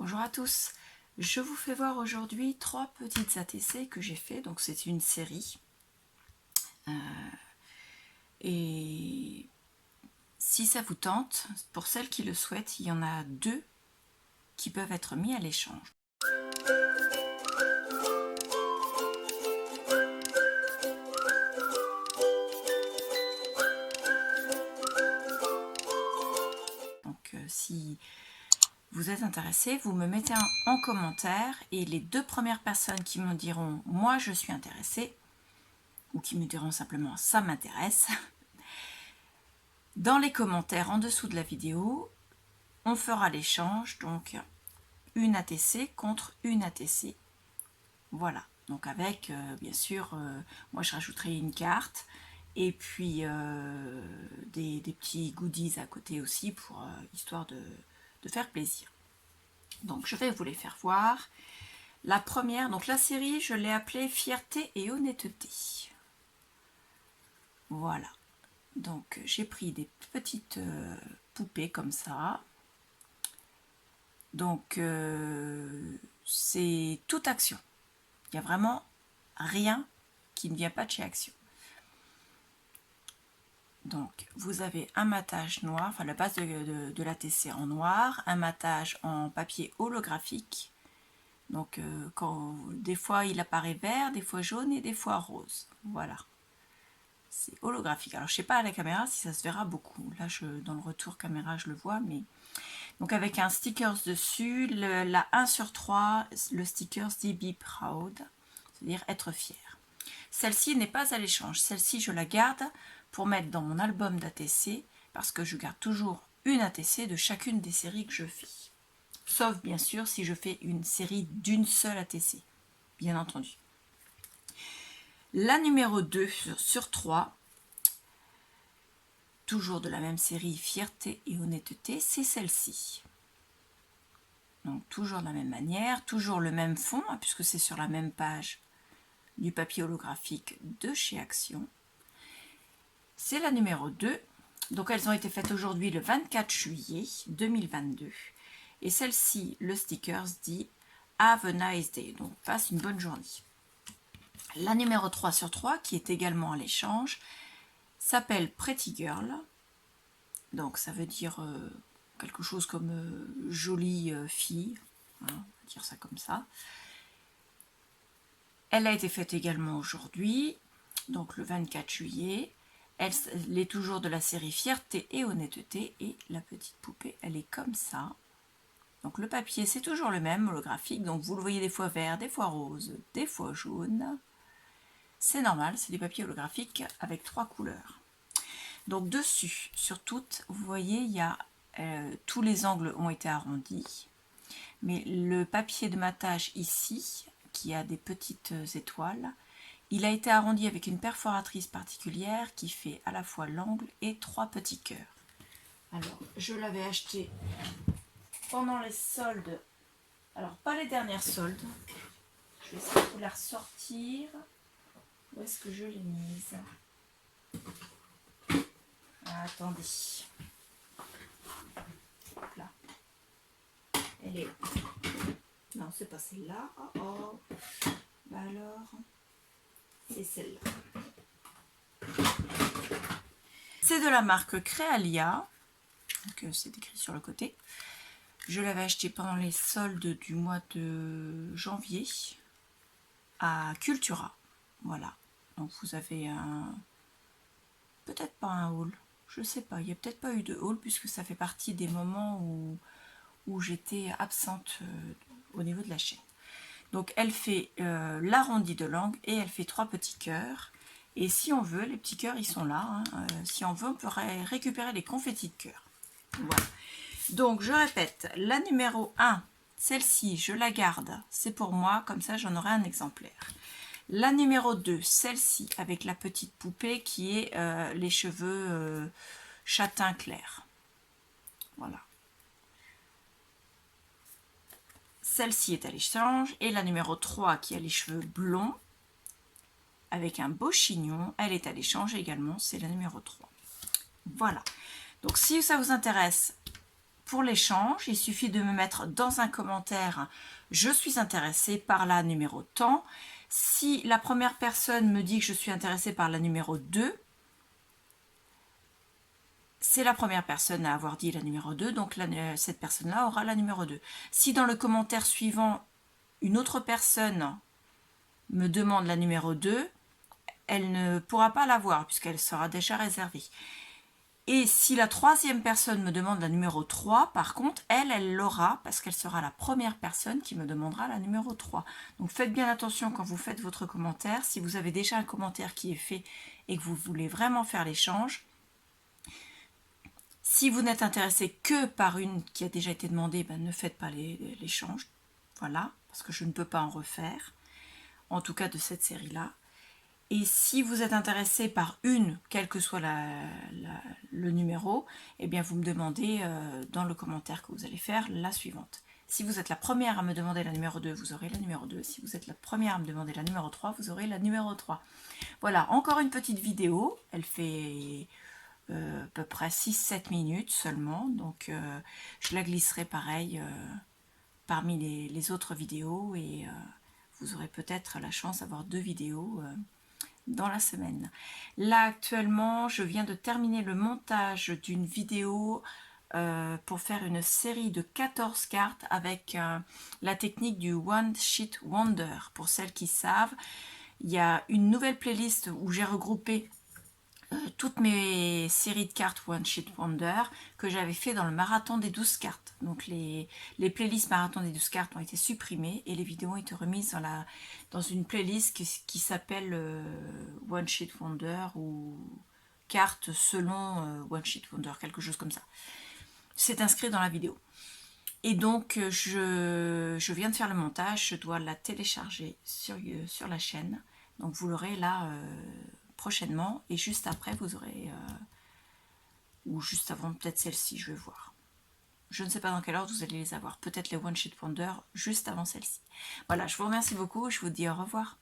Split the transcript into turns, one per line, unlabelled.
Bonjour à tous, je vous fais voir aujourd'hui 3 petites ATC que j'ai fait, donc c'est une série. Et si ça vous tente, pour celles qui le souhaitent, il y en a 2 qui peuvent être mis à l'échange. Donc si vous êtes intéressé, vous me mettez en commentaire et les 2 premières personnes qui me diront « moi je suis intéressée » ou qui me diront simplement « ça m'intéresse », dans les commentaires en dessous de la vidéo, on fera l'échange, donc une ATC contre une ATC. Voilà, donc avec, bien sûr, moi je rajouterai une carte et puis des petits goodies à côté aussi pour histoire de faire plaisir. Donc je vais vous les faire voir. La première, donc la série, je l'ai appelée Fierté et honnêteté. Voilà, donc j'ai pris des petites poupées comme ça. Donc c'est toute Action. Il n'y a vraiment rien qui ne vient pas de chez Action. Donc vous avez un matage noir, enfin la base de l'ATC en noir, un matage en papier holographique. Donc des fois il apparaît vert, des fois jaune et des fois rose. Voilà. C'est holographique. Alors je ne sais pas à la caméra si ça se verra beaucoup. Là dans le retour caméra je le vois, mais... Donc avec un sticker dessus, la 1/3, le sticker dit Be Proud, c'est-à-dire être fier. Celle-ci n'est pas à l'échange, celle-ci je la garde pour mettre dans mon album d'ATC, parce que je garde toujours une ATC de chacune des séries que je fais. Sauf bien sûr si je fais une série d'une seule ATC, bien entendu. La numéro 2 sur 3, toujours de la même série Fierté et honnêteté, c'est celle-ci. Donc toujours de la même manière, toujours le même fond, hein, puisque c'est sur la même page du papier holographique de chez Action. C'est la numéro 2. Donc elles ont été faites aujourd'hui le 24 juillet 2022. Et celle-ci, le sticker dit Have a nice day. Donc passe une bonne journée. La numéro 3 sur 3, qui est également à l'échange, s'appelle Pretty Girl. Donc ça veut dire quelque chose comme jolie fille. Hein, on va dire ça comme ça. Elle a été faite également aujourd'hui, donc le 24 juillet. Elle est toujours de la série Fierté et honnêteté. Et la petite poupée, elle est comme ça. Donc le papier, c'est toujours le même, holographique. Donc vous le voyez des fois vert, des fois rose, des fois jaune. C'est normal, c'est des papiers holographiques avec 3 couleurs. Donc dessus, sur toutes, vous voyez, il y a tous les angles ont été arrondis. Mais le papier de matage ici, qui a des petites étoiles, il a été arrondi avec une perforatrice particulière qui fait à la fois l'angle et 3 petits cœurs. Alors, je l'avais acheté pendant les soldes. Alors, pas les dernières soldes. Je vais essayer de vous la ressortir. Où est-ce que je l'ai mise? Ah, attendez. Hop là. Elle est là. Non, c'est pas celle-là. Oh, oh. Bah alors, c'est celle-là. C'est de la marque Créalia. Donc c'est écrit sur le côté. Je l'avais acheté pendant les soldes du mois de janvier à Cultura. Voilà. Donc vous avez un... Peut-être pas un haul. Je sais pas. Il n'y a peut-être pas eu de haul puisque ça fait partie des moments où j'étais absente au niveau de la chaîne. Donc elle fait l'arrondi de l'angle et elle fait 3 petits cœurs. Et si on veut, les petits cœurs ils sont là. Hein, si on veut, on peut récupérer les confettis de cœur. Voilà. Donc je répète, la numéro 1, celle-ci, je la garde. C'est pour moi, comme ça j'en aurai un exemplaire. La numéro 2, celle-ci, avec la petite poupée qui est les cheveux châtain clair. Voilà. Celle-ci est à l'échange. Et la numéro 3 qui a les cheveux blonds avec un beau chignon, elle est à l'échange également. C'est la numéro 3. Voilà. Donc si ça vous intéresse, pour l'échange, il suffit de me mettre dans un commentaire « Je suis intéressée par la numéro tant ». Si la première personne me dit que je suis intéressée par la numéro 2, c'est la première personne à avoir dit la numéro 2, donc cette personne-là aura la numéro 2. Si dans le commentaire suivant, une autre personne me demande la numéro 2, elle ne pourra pas l'avoir puisqu'elle sera déjà réservée. Et si la troisième personne me demande la numéro 3, par contre, elle l'aura parce qu'elle sera la première personne qui me demandera la numéro 3. Donc faites bien attention quand vous faites votre commentaire. Si vous avez déjà un commentaire qui est fait et que vous voulez vraiment faire l'échange, si vous n'êtes intéressé que par une qui a déjà été demandée, ben ne faites pas l'échange. Voilà, parce que je ne peux pas en refaire, en tout cas de cette série-là. Et si vous êtes intéressé par une, quel que soit le numéro, eh bien vous me demandez dans le commentaire que vous allez faire la suivante. Si vous êtes la première à me demander la numéro 2, vous aurez la numéro 2. Si vous êtes la première à me demander la numéro 3, vous aurez la numéro 3. Voilà, encore une petite vidéo. Elle fait à peu près 6-7 minutes seulement. Donc je la glisserai pareil parmi les autres vidéos. Et vous aurez peut-être la chance d'avoir 2 vidéos dans la semaine. Là actuellement je viens de terminer le montage d'une vidéo pour faire une série de 14 cartes avec la technique du One Sheet Wonder. Pour celles qui savent, il y a une nouvelle playlist où j'ai regroupé toutes mes séries de cartes One Sheet Wonder que j'avais fait dans le marathon des 12 cartes. Donc les playlists marathon des 12 cartes ont été supprimées et les vidéos ont été remises dans une playlist qui s'appelle One Sheet Wonder ou cartes selon One Sheet Wonder, quelque chose comme ça. C'est inscrit dans la vidéo. Et donc je viens de faire le montage, je dois la télécharger sur la chaîne. Donc vous l'aurez là prochainement, et juste après vous aurez ou juste avant peut-être celle-ci, je vais voir, je ne sais pas dans quelle ordre vous allez les avoir, peut-être les One Sheet Wonder juste avant celle-ci. Voilà, je vous remercie beaucoup, je vous dis au revoir.